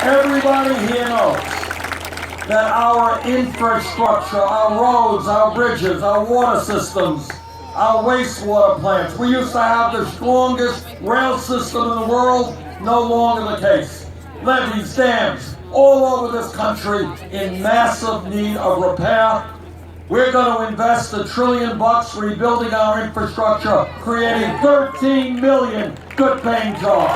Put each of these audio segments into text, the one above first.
Everybody here knows that our infrastructure, our roads, our bridges, our water systems, our wastewater plants, we used to have the strongest rail system in the world, no longer the case. Levees, dams, all over this country in massive need of repair. We're going to invest $1 trillion rebuilding our infrastructure, creating 13 million good-paying jobs.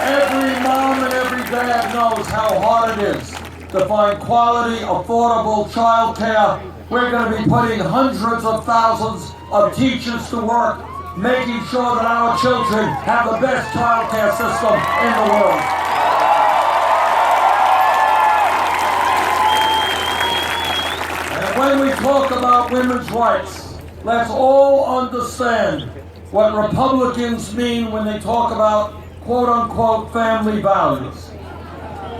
Every mom and every dad knows how hard it is to find quality, affordable child care. We're going to be putting hundreds of thousands of teachers to work, making sure that our children have the best child care system in the world. And when we talk about women's rights, let's all understand what Republicans mean when they talk about quote-unquote family values.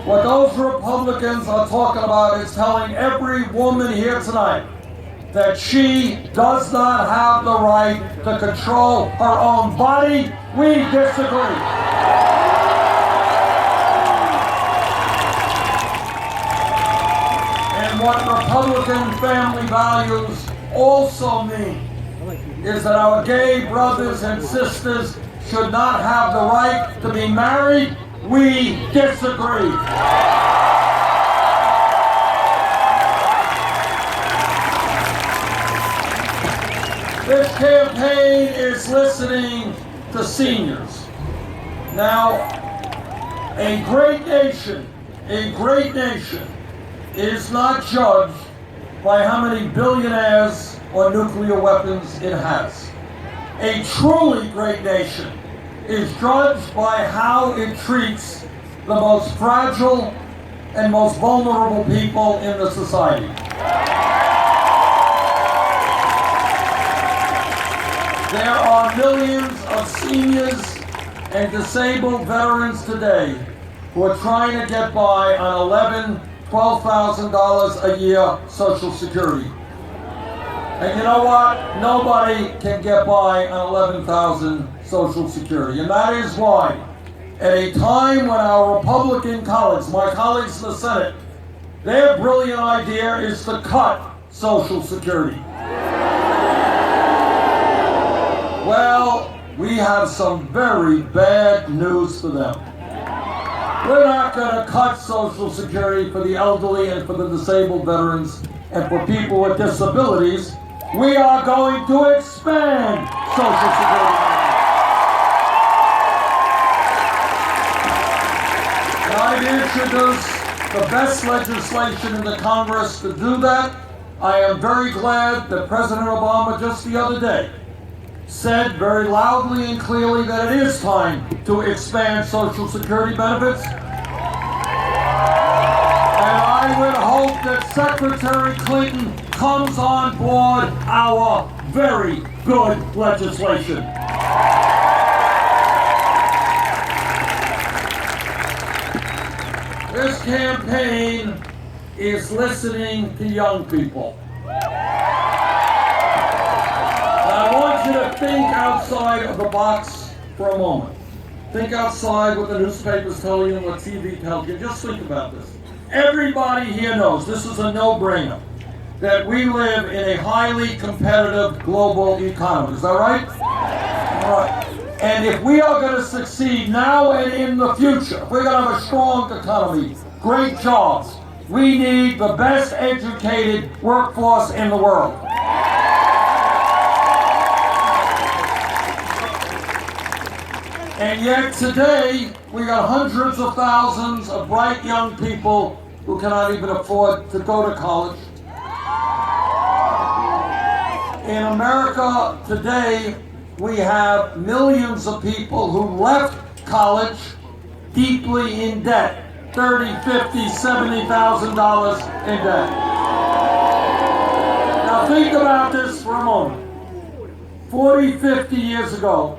What those Republicans are talking about is telling every woman here tonight that she does not have the right to control her own body. We disagree. And what Republican family values also mean is that our gay brothers and sisters should not have the right to be married. We disagree. This campaign is listening to seniors. Now, a great nation is not judged by how many billionaires or nuclear weapons it has. A truly great nation is judged by how it treats the most fragile and most vulnerable people in the society. There are millions of seniors and disabled veterans today who are trying to get by on $11,000, $12,000 a year Social Security. And you know what? Nobody can get by on $11,000 Social Security. And that is why, at a time when our Republican colleagues, my colleagues in the Senate, their brilliant idea is to cut Social Security. Well, we have some very bad news for them. We're not going to cut Social Security for the elderly and for the disabled veterans and for people with disabilities. We are going to expand Social Security. And I've introduced the best legislation in the Congress to do that. I am very glad that President Obama just the other day said very loudly and clearly that it is time to expand Social Security benefits. And I would hope that Secretary Clinton comes on board our very good legislation. This campaign is listening to young people. I want you to think outside of the box for a moment. Think outside what the newspapers tell you and what TV tells you. Just think about this. Everybody here knows, this is a no-brainer, that we live in a highly competitive global economy. Is that right? All right. And if we are going to succeed now and in the future, if we're going to have a strong economy, great jobs, we need the best educated workforce in the world. And yet today, we got hundreds of thousands of bright young people who cannot even afford to go to college. In America today, we have millions of people who left college deeply in debt, $30,000, $50,000, $70,000 in debt. Now think about this for a moment. 40, 50 years ago,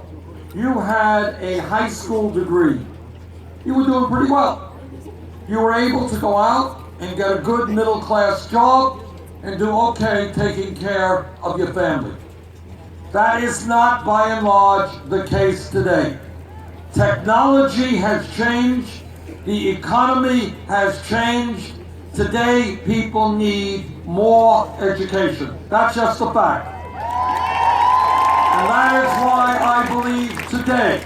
you had a high school degree. You were doing pretty well. You were able to go out and get a good middle-class job and do okay taking care of your family. That is not, by and large, the case today. Technology has changed. The economy has changed. Today, people need more education. That's just a fact. And that is why I believe today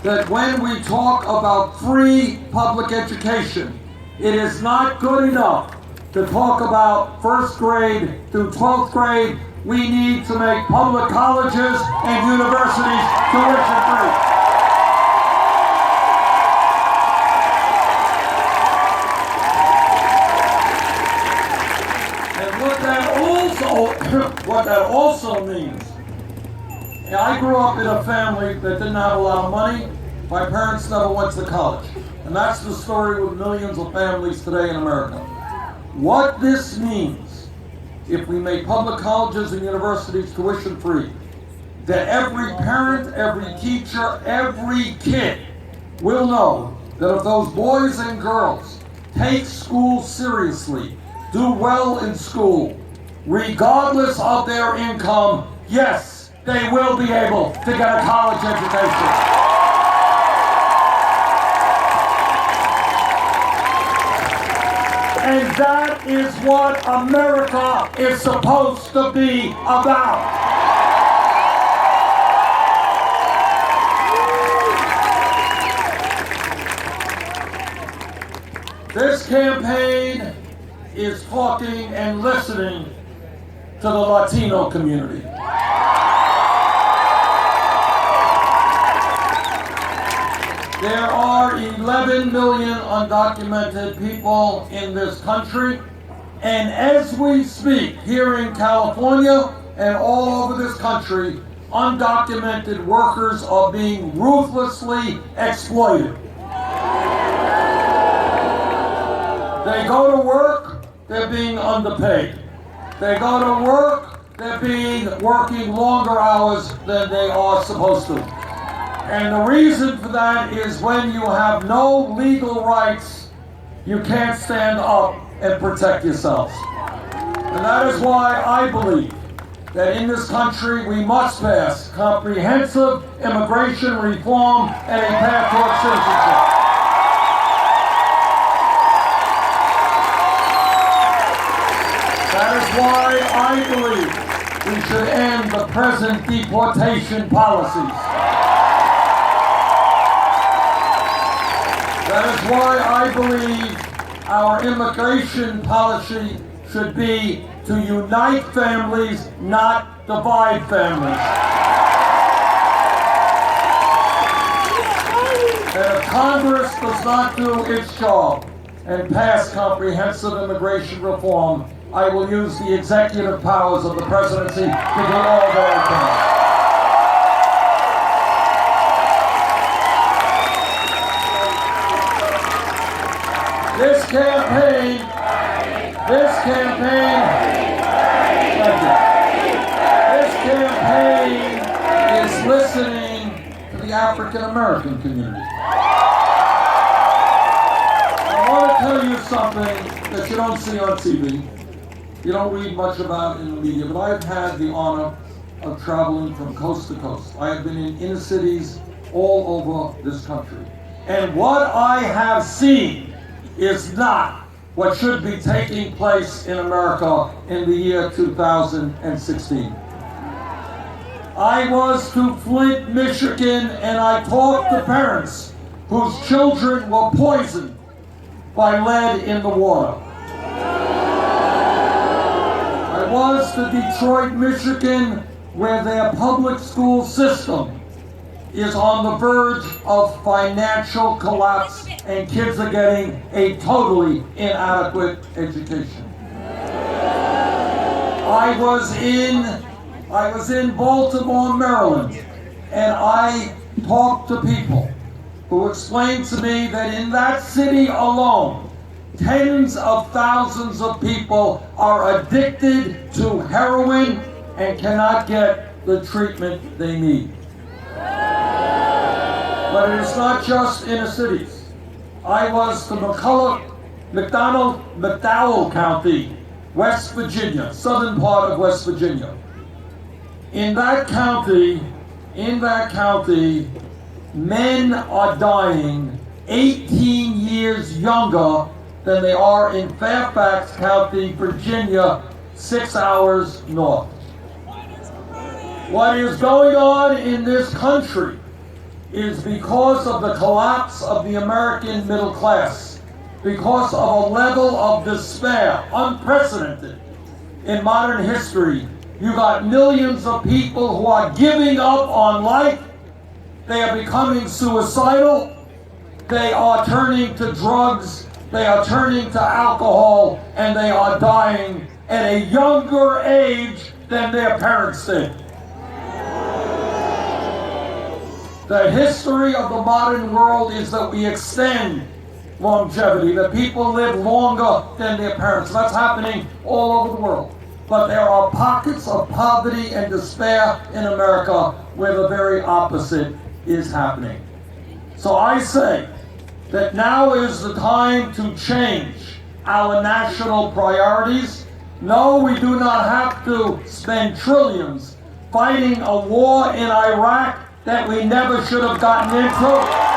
that when we talk about free public education, it is not good enough to talk about first grade through 12th grade. We need to make public colleges and universities tuition free. What that also means, I grew up in a family that didn't have a lot of money. My parents never went to college. And that's the story with millions of families today in America. What this means, if we make public colleges and universities tuition free, that every parent, every teacher, every kid will know that if those boys and girls take school seriously, do well in school, regardless of their income, yes, they will be able to get a college education. And that is what America is supposed to be about. This campaign is talking and listening to the Latino community. There are 11 million undocumented people in this country, and as we speak, here in California and all over this country, undocumented workers are being ruthlessly exploited. They go to work, they're being underpaid. They go to work, they're working longer hours than they are supposed to. And the reason for that is when you have no legal rights, you can't stand up and protect yourselves. And that is why I believe that in this country we must pass comprehensive immigration reform and a path towards citizenship. That is why I believe we should end the present deportation policies. That is why I believe our immigration policy should be to unite families, not divide families. And if Congress does not do its job and pass comprehensive immigration reform, I will use the executive powers of the presidency to do all that I can. This campaign is listening to the African American community. I want to tell you something that you don't see on TV. You don't read much about in the media, but I've had the honor of traveling from coast to coast. I have been in inner cities all over this country. And what I have seen is not what should be taking place in America in the year 2016. I was to Flint, Michigan, and I talked to parents whose children were poisoned by lead in the water. I was to Detroit, Michigan, where their public school system is on the verge of financial collapse and kids are getting a totally inadequate education. I was in Baltimore, Maryland, and I talked to people who explained to me that in that city alone, tens of thousands of people are addicted to heroin and cannot get the treatment they need. But it is not just inner cities. I was to McDowell County, West Virginia, southern part of West Virginia. In that county, men are dying 18 years younger than they are in Fairfax County, Virginia, 6 hours north. What is going on in this country is because of the collapse of the American middle class, because of a level of despair unprecedented in modern history. You got millions of people who are giving up on life. They are becoming suicidal. They are turning to drugs. They are turning to alcohol, and they are dying at a younger age than their parents did. The history of the modern world is that we extend longevity, that people live longer than their parents. That's happening all over the world. But there are pockets of poverty and despair in America where the very opposite is happening. So I say that now is the time to change our national priorities. No, we do not have to spend trillions fighting a war in Iraq that we never should have gotten into.